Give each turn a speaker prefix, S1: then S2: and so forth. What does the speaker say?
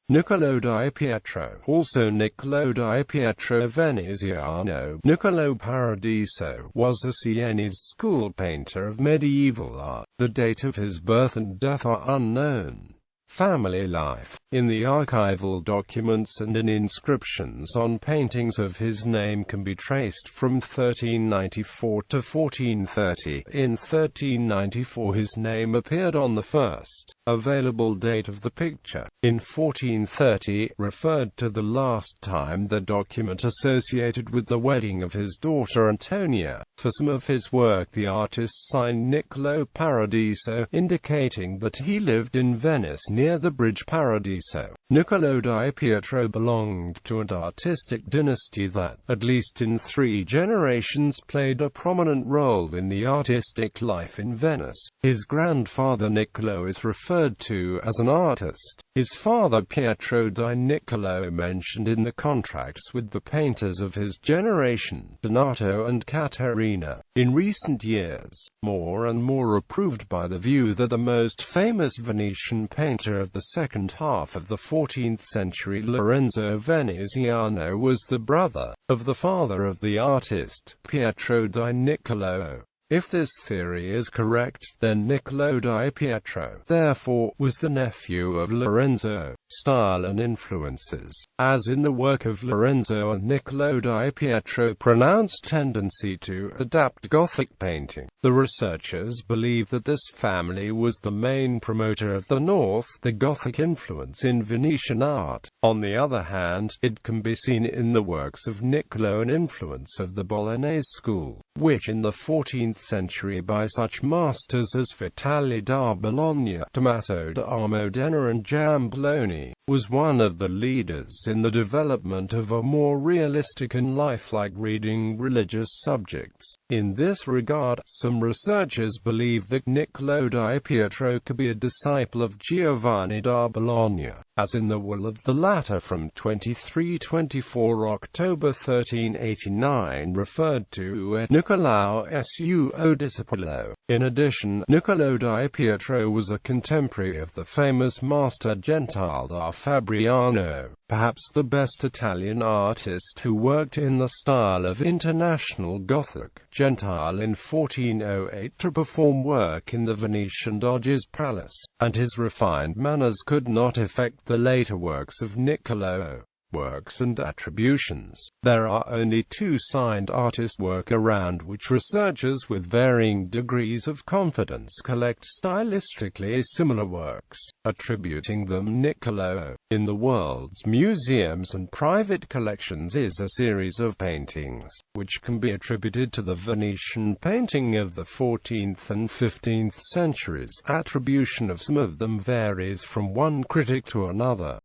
S1: Niccolò di Pietro, also Niccolo di Pietro Veneziano, Niccolo Paradiso, was a Sienese school painter of medieval art. The date of his birth and death are unknown. Family life. In the archival documents and in inscriptions on paintings of his name can be traced from 1394 to 1430. In 1394 his name appeared on the first available date of the picture. In 1430, referred to the last time the document associated with the wedding of his daughter Antonia. For some of his work the artist signed Niccolo Paradiso, indicating that he lived in Venice near the bridge Paradiso. Niccolo di Pietro belonged to an artistic dynasty that, at least in 3 generations, played a prominent role in the artistic life in Venice. His grandfather Niccolo is referred to as an artist. His father Pietro di Niccolo, mentioned in the contracts with the painters of his generation, Donato and Caterina. In recent years, more and more approved by the view that the most famous Venetian painter of the second half of the 14th century, Lorenzo Veneziano, was the brother of the father of the artist, Pietro di Niccolo. If this theory is correct, then Niccolo di Pietro, therefore, was the nephew of Lorenzo. Style and influences. As in the work of Lorenzo and Niccolo di Pietro, pronounced tendency to adapt Gothic painting. The researchers believe that this family was the main promoter of the Gothic influence in Venetian art. On the other hand, it can be seen in the works of Niccolo an influence of the Sienese School, which in the 14th century by such masters as Vitale da Bologna, Tommaso da Modena and Giambologna, was one of the leaders in the development of a more realistic and lifelike reading religious subjects. In this regard, some researchers believe that Niccolo di Pietro could be a disciple of Giovanni da Bologna, as in the will of the latter from 23-24 October 1389 referred to Niccolò suo discepolo. In addition, Niccolo di Pietro was a contemporary of the famous master Gentile da Fabriano, perhaps the best Italian artist who worked in the style of International Gothic. Gentile in 1408 to perform work in the Venetian Doge's palace, and his refined manners could not affect the later works of Niccolo. Works and attributions. There are only 2 signed artist work around which researchers with varying degrees of confidence collect stylistically similar works, attributing them Niccolo. In the world's museums and private collections is a series of paintings, which can be attributed to the Venetian painting of the 14th and 15th centuries. Attribution of some of them varies from one critic to another.